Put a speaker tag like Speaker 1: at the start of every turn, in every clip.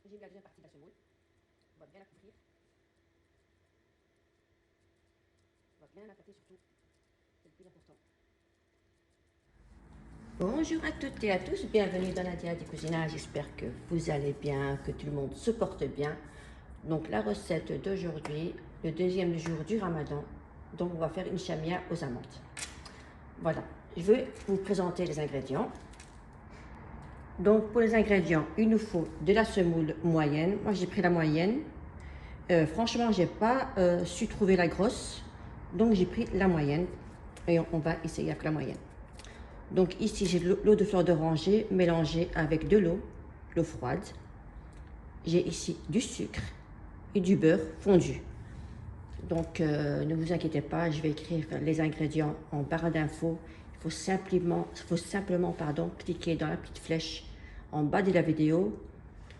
Speaker 1: J'ai mis la deuxième partie de la semoule. On va bien la couvrir. On va bien la pâter surtout. C'est le plus important. Bonjour à toutes et à tous, bienvenue dans Nadia du Cousinage. J'espère que vous allez bien, que tout le monde se porte bien. Donc la recette d'aujourd'hui, le deuxième jour du Ramadan. Donc on va faire une chamia aux amandes. Voilà, je vais vous présenter les ingrédients. Donc pour les ingrédients, il nous faut de la semoule moyenne. Moi j'ai pris la moyenne. Franchement, j'ai pas su trouver la grosse, donc j'ai pris la moyenne et on va essayer avec la moyenne. Donc ici j'ai de l'eau de fleur d'oranger mélangée avec de l'eau froide. J'ai ici du sucre et du beurre fondu. Donc ne vous inquiétez pas, je vais écrire les ingrédients en barre d'infos. Il faut simplement cliquer dans la petite flèche en bas de la vidéo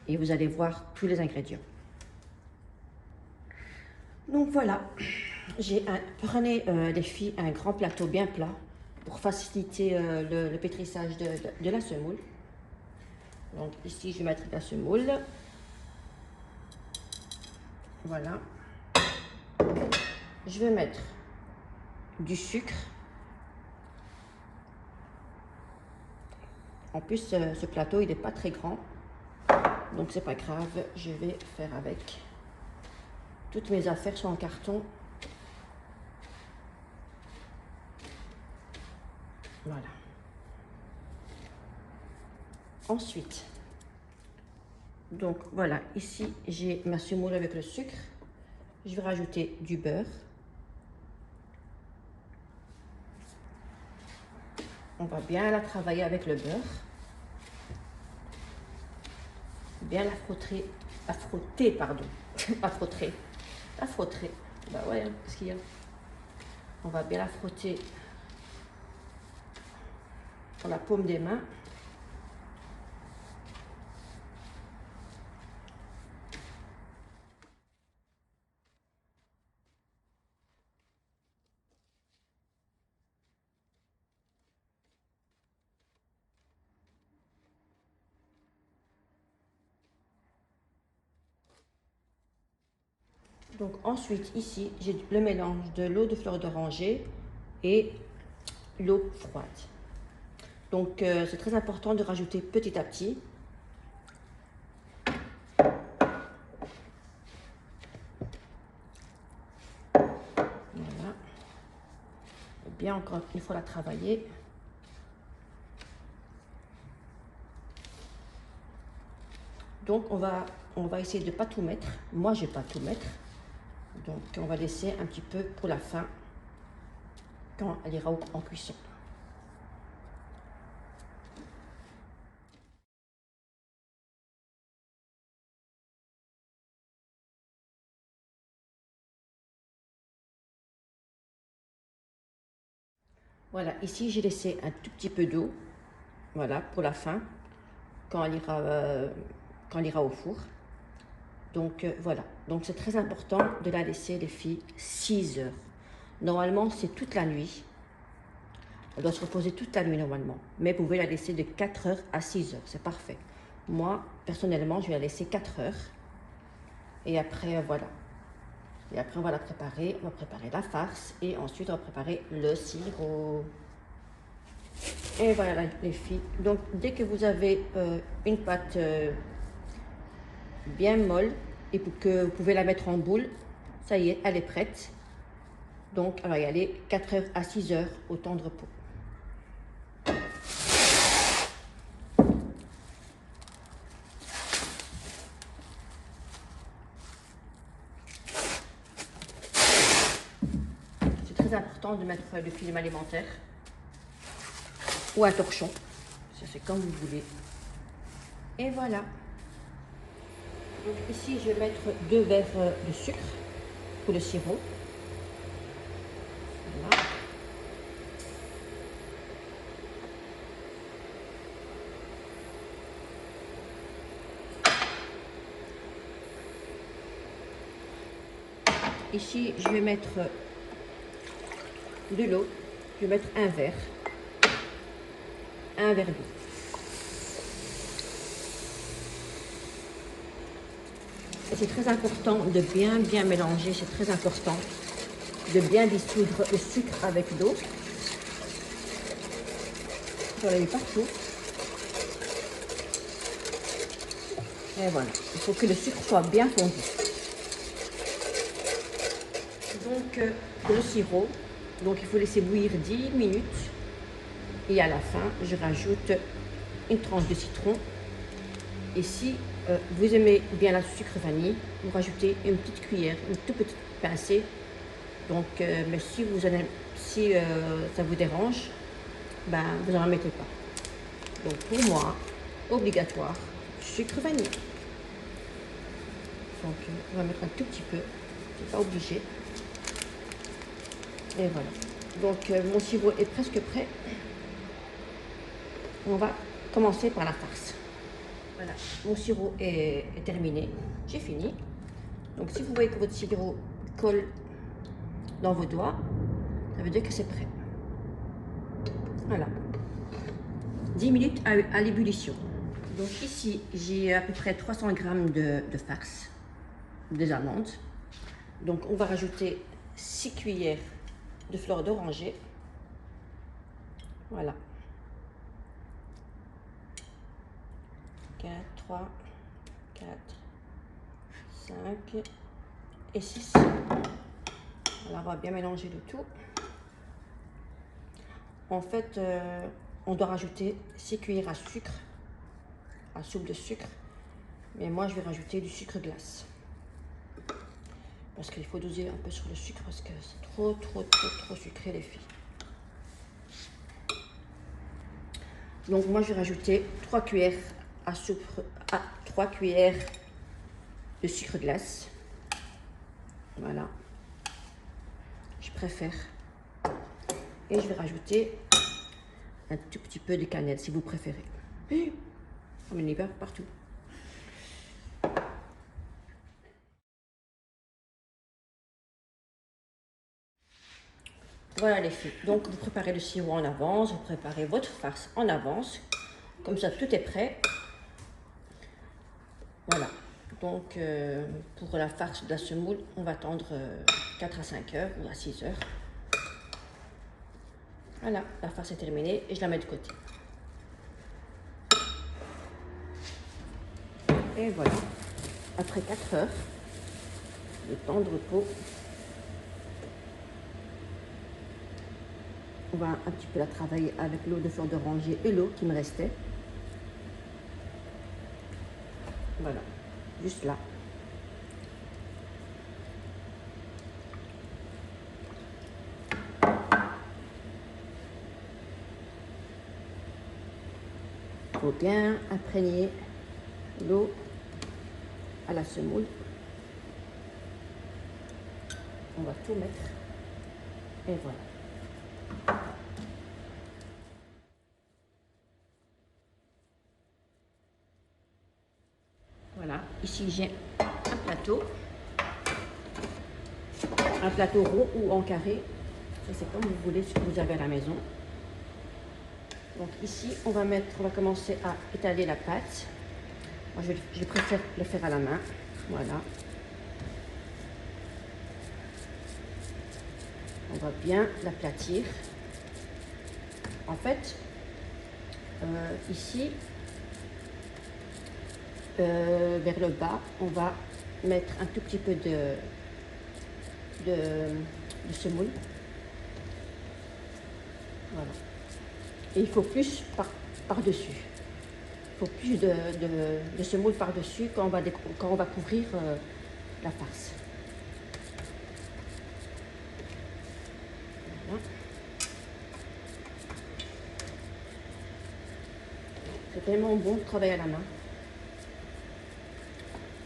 Speaker 1: et vous allez voir tous les ingrédients. Donc voilà, prenez les filles un grand plateau bien plat pour faciliter le pétrissage de la semoule. Donc ici je vais mettre la semoule. Voilà. Je vais mettre du sucre. En plus ce plateau il n'est pas très grand, donc c'est pas grave, je vais faire avec. Toutes mes affaires sont en carton. Voilà. Ensuite, donc voilà, ici j'ai ma semoule avec le sucre. Je vais rajouter du beurre. On va bien la travailler avec le beurre. Bien la frotter, pardon. Pas frotter. La frotter. Bah ouais, hein, qu'est-ce qu'il y a? On va bien la frotter sur la paume des mains. Donc ensuite ici j'ai le mélange de l'eau de fleur d'oranger et l'eau froide. Donc c'est très important de rajouter petit à petit. Voilà. Et bien encore une fois la travailler. Donc on va essayer de ne pas tout mettre. Moi je ne vais pas tout mettre. Donc on va laisser un petit peu pour la fin quand elle ira en cuisson. Voilà, ici j'ai laissé un tout petit peu d'eau, voilà, pour la fin, quand elle ira au four. Donc voilà, donc c'est très important de la laisser, les filles, 6 heures. Normalement, c'est toute la nuit. Elle doit se reposer toute la nuit normalement. Mais vous pouvez la laisser de 4 heures à 6 heures, c'est parfait. Moi, personnellement, je vais la laisser 4 heures. Et après, voilà. Et après, on va la préparer. On va préparer la farce. Et ensuite, on va préparer le sirop. Et voilà les filles. Donc, dès que vous avez une pâte bien molle et que vous pouvez la mettre en boule, ça y est, elle est prête. Donc, elle va y aller 4 heures à 6 heures au temps de repos. C'est très important de mettre le film alimentaire ou un torchon. Ça, c'est comme vous voulez. Et voilà. Donc ici, je vais mettre 2 verres de sucre pour le sirop. Voilà. Ici, je vais mettre de l'eau. Je vais mettre un verre d'eau. c'est très important de bien mélanger, c'est très important de bien dissoudre le sucre avec l'eau. J'en ai eu partout. Et voilà, il faut que le sucre soit bien fondu. Donc, le sirop, donc il faut laisser bouillir 10 minutes. Et à la fin, je rajoute une tranche de citron. Et si vous aimez bien la sucre vanille, vous rajoutez une petite cuillère, une toute petite pincée. Donc, mais si ça vous dérange, ben, vous n'en mettez pas. Donc pour moi, obligatoire, sucre vanille. Donc on va mettre un tout petit peu, c'est pas obligé. Et voilà. Donc mon sirop est presque prêt. On va commencer par la farce. Voilà, mon sirop est terminé. J'ai fini. Donc si vous voyez que votre sirop colle dans vos doigts, ça veut dire que c'est prêt. Voilà. 10 minutes à l'ébullition. Donc ici, j'ai à peu près 300 g de farce, des amandes. Donc on va rajouter 6 cuillères de fleur d'oranger. Voilà. 4, 3, 4, 5 et 6. Voilà, on va bien mélanger le tout. En fait, on doit rajouter 6 cuillères à sucre, à soupe de sucre. Mais moi, je vais rajouter du sucre glace. Parce qu'il faut doser un peu sur le sucre parce que c'est trop sucré, les filles. Donc moi, je vais rajouter 3 cuillères à soupe, 3 cuillères de sucre glace. Voilà. Je préfère. Et je vais rajouter un tout petit peu de cannelle si vous préférez. On met pas partout. Voilà les filles, donc vous préparez le sirop en avance, vous préparez votre farce en avance, comme ça tout est prêt. Voilà, donc pour la farce de la semoule, on va attendre 4 à 5 heures ou à 6 heures. Voilà, la farce est terminée et je la mets de côté. Et voilà, après 4 heures, le temps de repos, on va un petit peu la travailler avec l'eau de fleur d'oranger et l'eau qui me restait. Voilà, juste là. Il faut bien imprégner l'eau à la semoule. On va tout mettre. Et voilà. Voilà, ici j'ai un plateau rond ou en carré, c'est comme vous voulez, ce que vous avez à la maison. Donc ici, on va commencer à étaler la pâte. Moi, je préfère le faire à la main, voilà. On va bien l'aplatir. En fait, ici, vers le bas, on va mettre un tout petit peu de semoule. Voilà. Et il faut plus par-dessus. Il faut plus de semoule par-dessus quand on va couvrir la farce. Voilà. C'est tellement bon de travailler à la main.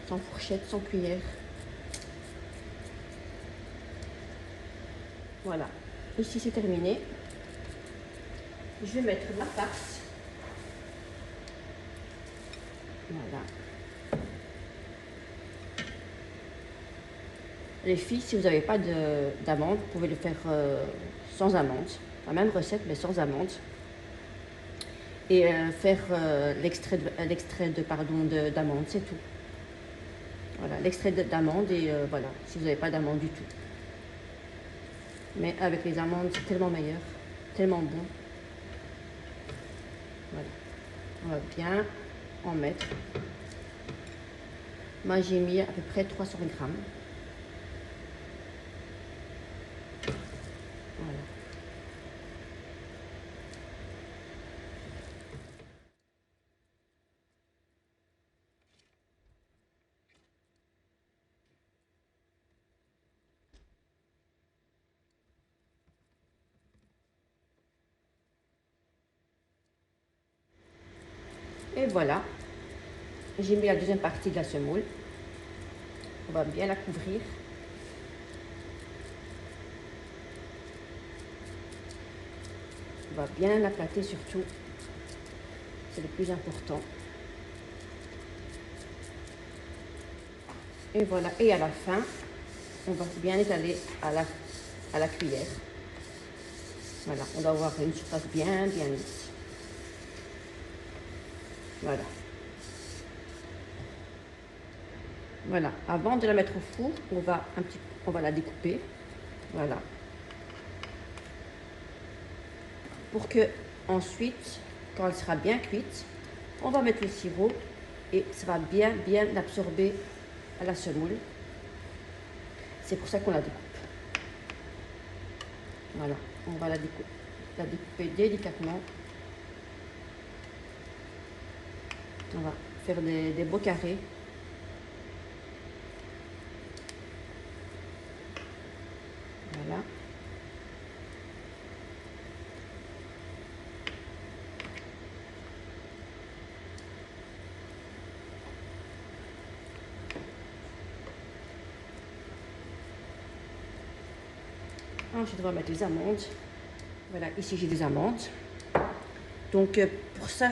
Speaker 1: Sans fourchette, sans cuillère. Voilà. Ici, c'est terminé. Je vais mettre ma farce. Voilà. Les filles, si vous n'avez pas d'amandes, vous pouvez le faire sans amandes. La même recette, mais sans amandes. Et faire l'extrait d'amande, c'est tout. Voilà, l'extrait d'amande et voilà, si vous n'avez pas d'amande du tout. Mais avec les amandes, c'est tellement meilleur, tellement bon. Voilà, on va bien en mettre. Moi, j'ai mis à peu près 300 grammes. Voilà. Et voilà, j'ai mis la deuxième partie de la semoule. On va bien la couvrir. On va bien l'aplatir surtout. C'est le plus important. Et voilà, et à la fin, on va bien étaler à la cuillère. Voilà, on doit avoir une surface bien lisse. Voilà. Voilà, avant de la mettre au four, on va la découper. Voilà. Pour que ensuite, quand elle sera bien cuite, on va mettre le sirop et ça va bien l'absorber à la semoule. C'est pour ça qu'on la découpe. Voilà, on va la découper délicatement. On va faire des beaux carrés. Voilà. Ensuite, on va mettre les amandes. Voilà, ici j'ai des amandes. Donc, pour ceux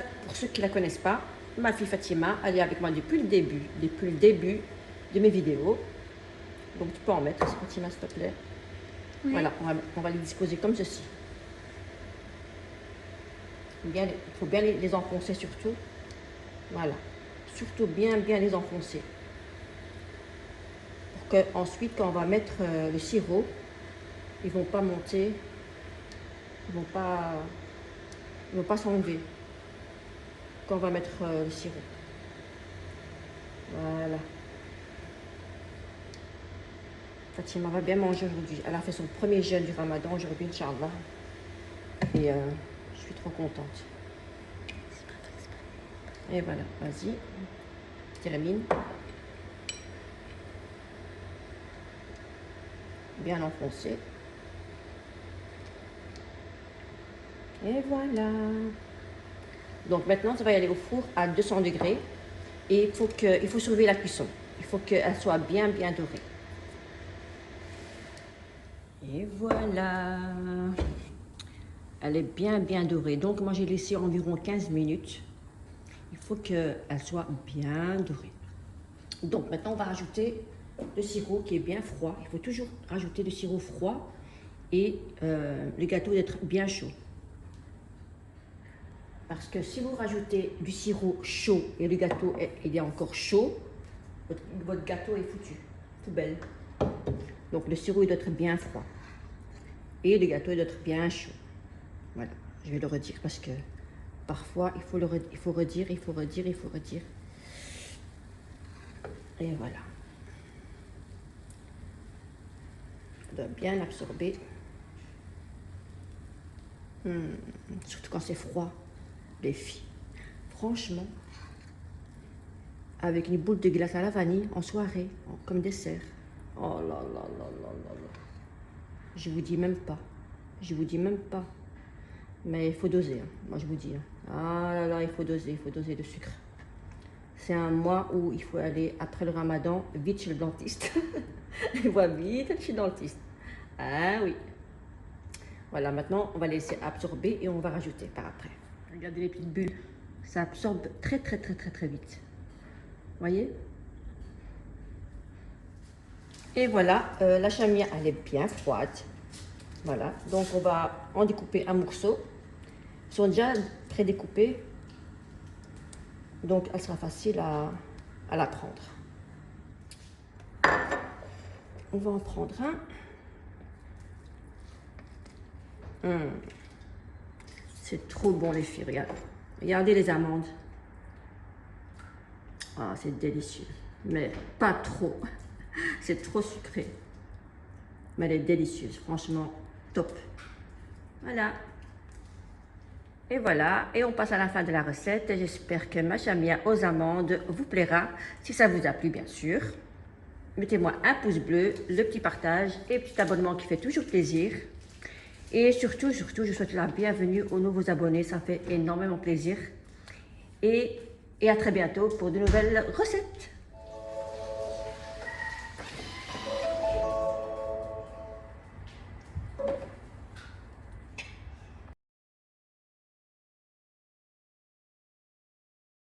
Speaker 1: qui ne la connaissent pas, ma fille Fatima, elle est avec moi depuis le début de mes vidéos. Donc, tu peux en mettre, Fatima, s'il te plaît. Oui. Voilà, on va les disposer comme ceci. Il faut bien les enfoncer surtout. Voilà, surtout bien les enfoncer. Pour que ensuite, quand on va mettre le sirop, ils vont pas monter, ils vont pas s'enlever quand on va mettre le sirop. Voilà. Fatima va bien manger aujourd'hui. Elle a fait son premier jeûne du Ramadan aujourd'hui, Inch'Allah. Et je suis trop contente. Et voilà, vas-y, termine. Bien enfoncé. Et voilà. Donc maintenant, ça va y aller au four à 200 degrés. Et il faut surveiller la cuisson. Il faut qu'elle soit bien dorée. Et voilà. Elle est bien dorée. Donc moi, j'ai laissé environ 15 minutes. Il faut qu'elle soit bien dorée. Donc maintenant, on va rajouter le sirop qui est bien froid. Il faut toujours rajouter du sirop froid et le gâteau d'être bien chaud. Parce que si vous rajoutez du sirop chaud et le gâteau il est encore chaud, votre gâteau est foutu, poubelle. Donc le sirop il doit être bien froid et le gâteau il doit être bien chaud. Voilà, je vais le redire parce que parfois il faut redire. Et voilà. Il doit bien absorber. Surtout quand c'est froid, les filles. Franchement, avec une boule de glace à la vanille en soirée, comme dessert. Oh là là là là là là. Je vous dis même pas. Mais il faut doser, hein. Moi je vous dis. Hein. Ah là là, il faut doser le sucre. C'est un mois où il faut aller, après le Ramadan, vite chez le dentiste. Il va vite chez le dentiste. Ah oui. Voilà, maintenant, on va laisser absorber et on va rajouter par après. Regardez les petites bulles. Ça absorbe très vite. Voyez? Et voilà, la chamière, elle est bien froide. Voilà, donc on va en découper un morceau. Ils sont déjà pré-découpés. Donc, elle sera facile à la prendre. On va en prendre un. C'est trop bon les filles, regardez. Regardez les amandes. Ah, c'est délicieux. Mais pas trop. C'est trop sucré. Mais elle est délicieuse, franchement, top. Voilà. Et voilà, et on passe à la fin de la recette. J'espère que ma chamia aux amandes vous plaira. Si ça vous a plu, bien sûr, mettez-moi un pouce bleu, le petit partage et petit abonnement qui fait toujours plaisir. Et surtout, je souhaite la bienvenue aux nouveaux abonnés. Ça fait énormément plaisir. Et à très bientôt pour de nouvelles recettes.